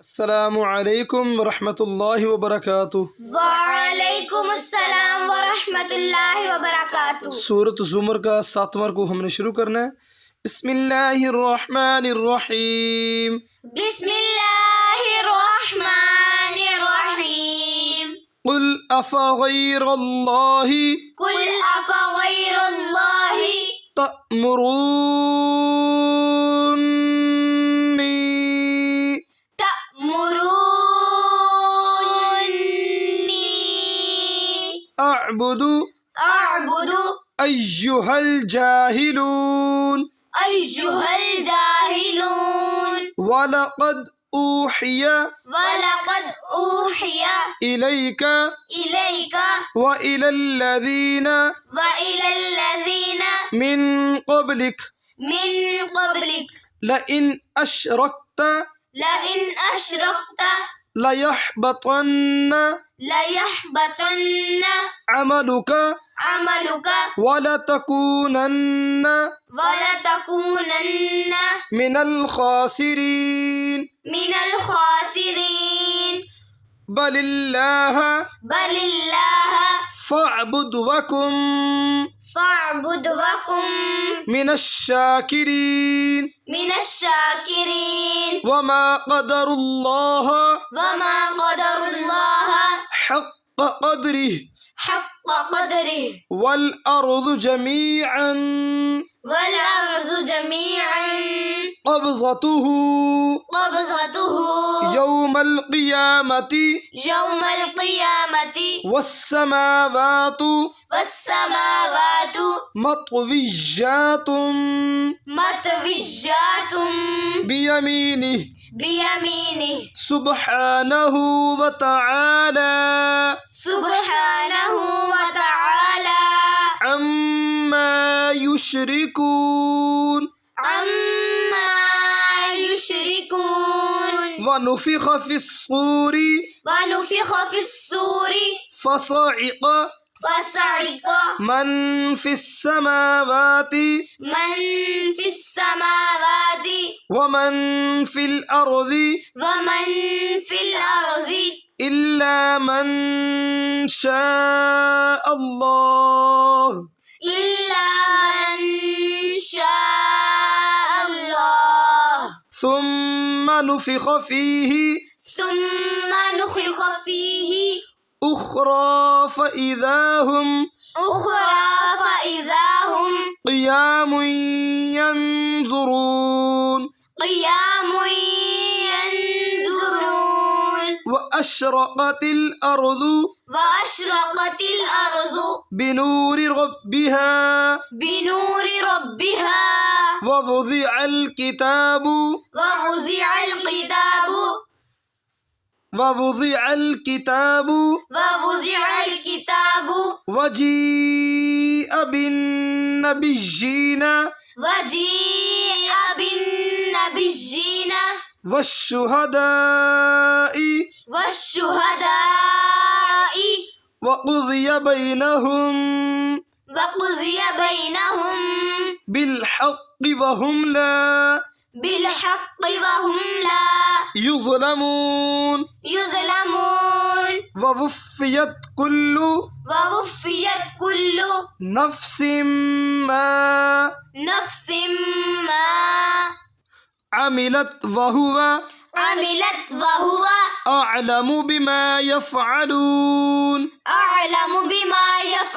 अस्सलामु अलैकुम वरहमतुल्लाहि वबरकातुह। वालेकुम अस्सलाम व रहमतुल्लाहि व बरकातुह। सूरत ज़ुमर का 7वां को हमने शुरू करना है। बिस्मिल्लाहिर्रहमानिर्रहीम। बिस्मिल्लाहिर्रहमानिर्रहीम। कुल अफ़ग़ैरल्लाहि कुल अफ़ग़ैरल्लाहि तअमुरूनी तअमुरूनी अअबुदु अअबुदु अय्युहल जाहिलून अय्युहल जाहिलून वलक़द ऊहिया वलक़द ऊहिया इलैका इलैका व इलल्लज़ीना व इलल्लज़ीना मिन क़ब्लिक मिन क़ब्लिक लइन अशरकत लइन अशरकत लयहबतन्न लयहबतन्न अमलुक अमलुक वलतकूनन्न वलतकूनन्न मिनल खासिरीन मिनल खासिरीन। बलिल्लाह बलिल्लाह फ़अबुद वकुम फ़अबुद वकुम मिनश्शाकिरीन मिनश्शाकिरीन। वमा क़दरुल्लाह वमा क़दरुल्लाह हक़्क़ क़द्रिह हक़्क़ क़द्रिह वल अर्ज़ु जमीअन वल अर्ज़ु जमीअन क़ब्ज़तुहु क़ब्ज़तुहु यौमल क़ियामति यौमल क़ियामति वस्समावातु वस्समावातु मत्विय्यातुम मतविय्यातुम बियमीनिह बियमीनिह सुब्हानहु व तआला सुब्हानहु व तआला अम्मा युश्रिकून अम्मा युश्रिकून। व नुफ़िख़ फ़िस्सूरि व नुफ़िख़ फ़िस्सूरि फ़सइक़ फ़सइक़ मन फ़िस्समावाति मन फ़िस्समावाति व मन फ़िल अर्ज़ि व मन फ़िल अर्ज़ि इल्ला मन शाअ अल्लाह इल्ला मन शाअ अल्लाह सुम्मा नुफ़िख़ फ़ीहि सुम्मा नुफ़िख़ फ़ीहि उख़रा फ़इज़ा हुम उख़रा फ़इज़ा हुम क़ियामुन यंज़ुरून क़ियामुन यंज़ुरून। व अशरक़तिल अर्ज़ु व अशरक़तिल अर्ज़ु बिनूरि रब्बिहा बिनूरि रब्बिहा व वुज़िअल किताबु व वुज़िअल किताबु व वुज़िअल किताबु व वुज़िअल किताबु वजीअ बिन्नबिय्यीन वजीअ बिन्नबिय्यीन वश्शुहदाइ वश्शुहदाइ वक़ुज़िय बैनहुम वक़ुज़िय बैनहुम बिल्हक़्क़ि वहुम ला बिल्हक़्क़ि वहुम ला युज़्लमून युज़्लमून। ववुफ़्फ़ियत कुल्लु ववुफ़्फ़ियत कुल्लु नफ्सिम मा नफ्सिम मा अमिलत वहुव अमिलत वहुव अअलमु बिमा यफ़अलून अअलमु बिमा यफ़अलून।